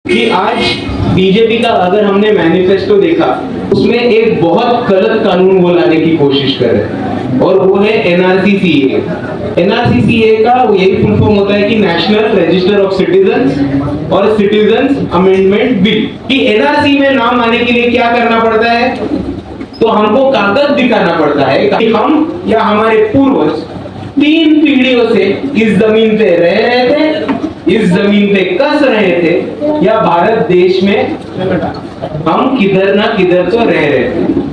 कि आज बीजेपी का अगर हमने मैनिफेस्टो देखा उसमें एक बहुत गलत कानून वो लाने की कोशिश कर रहे हैं और वो है एनआरसी सीए। एनआरसी सीए का यही फुल फॉर्म होता है कि नेशनल रजिस्टर ऑफ सिटीजन्स और सिटीजन्स अमेंडमेंट बिल। कि एनआरसी में नाम आने के लिए क्या करना पड़ता है, तो हमको कागज दिखाना पड़ता है कि हम या हमारे पूर्वज 3 पीढ़ियों से इस जमीन पे रह रहे थे, इस जमीन पे कस रहे थे, या भारत देश में हम किधर ना किधर तो रह रहे थे।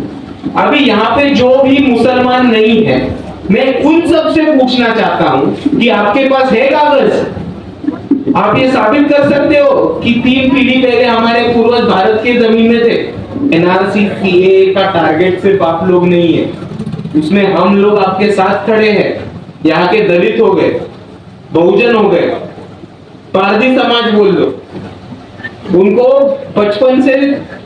अभी यहाँ पे जो भी मुसलमान नहीं है, मैं उन सब से पूछना चाहता हूँ कि आपके पास है कागज? आप ये साबित कर सकते हो कि 3 पीढ़ी पहले हमारे पूर्वज भारत के जमीन में थे? एनआरसी सीए का टारगेट सिर्फ आप लोग नहीं है, उसमें हम लोग आपके साथ खड़े हैं। यहाँ के दलित हो गए, बहुजन हो गए, पारसी समाज बोल लो, उनको बचपन से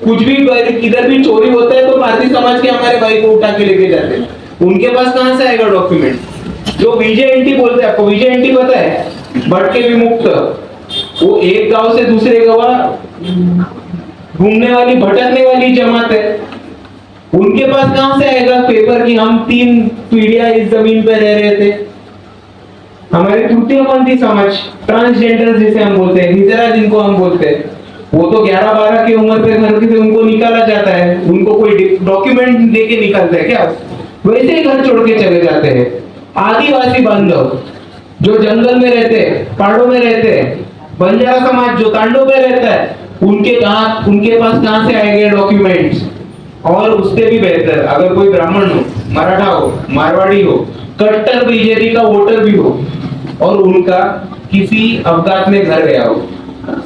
कुछ भी किधर भी चोरी होता है तो पारसी समाज के हमारे भाई को उठा के लेके जाते हैं। उनके पास कहां से आएगा डॉक्यूमेंट? जो विजेएनटी बोलते हैं, आपको विजेएनटी पता है? भटके विमुक्त। वो एक गांव से दूसरे गांव घूमने वाली, भटकने वाली जमात है। उनके पास कहां से आएगा पेपर कि हम 3 पीढ़ियां इस जमीन पर रह रहे थे? हमारे तृतीयपंथी समाज, ट्रांसजेंडर जिसे हम बोलते हैं, हिजरा जिनको हम बोलते हैं, वो तो 11-12 की उम्र पे घर से उनको निकाला जाता है। उनको कोई डॉक्यूमेंट देके निकालता है क्या? वैसे ही घर छोड़ के चले जाते हैं। आदिवासी बांधव जो जंगल में रहते हैं, पहाड़ों में रहते हैं, बंजारा समाज जो तांडों में रहता है, उनके पास कहां से आएंगे डॉक्यूमेंट्स? और उससे भी बेहतर, अगर कोई ब्राह्मण हो, मराठा हो, मारवाड़ी हो, कट्टर बीजेपी का वोटर भी हो, और उनका किसी अपघात में घर गया हो,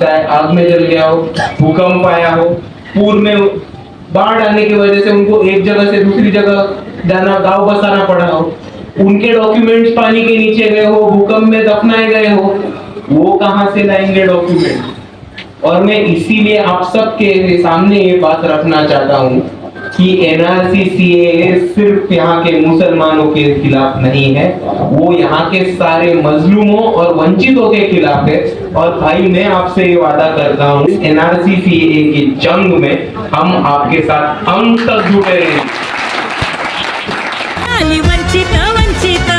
चाहे आग में जल गया हो, भूकंप आया हो, पूर्व में बाढ़ आने की वजह से उनको एक जगह से दूसरी जगह जाना, गांव बसाना पड़ा हो, उनके डॉक्यूमेंट्स पानी के नीचे गए हो, भूकंप में दफनाए गए हो, वो कहां से लाएंगे डॉक्यूमेंट? और मैं इसीलिए आप सबके सामने ये बात रखना चाहता हूं कि एनआरसी सीए सिर्फ यहाँ के मुसलमानों के खिलाफ नहीं है, वो यहाँ के सारे मजलूमों और वंचितों के खिलाफ है। और भाई मैं आपसे ये वादा करता हूँ, एनआरसी सीए की जंग में हम आपके साथ अंत तक जुटे रहेंगे। वंचित वंचित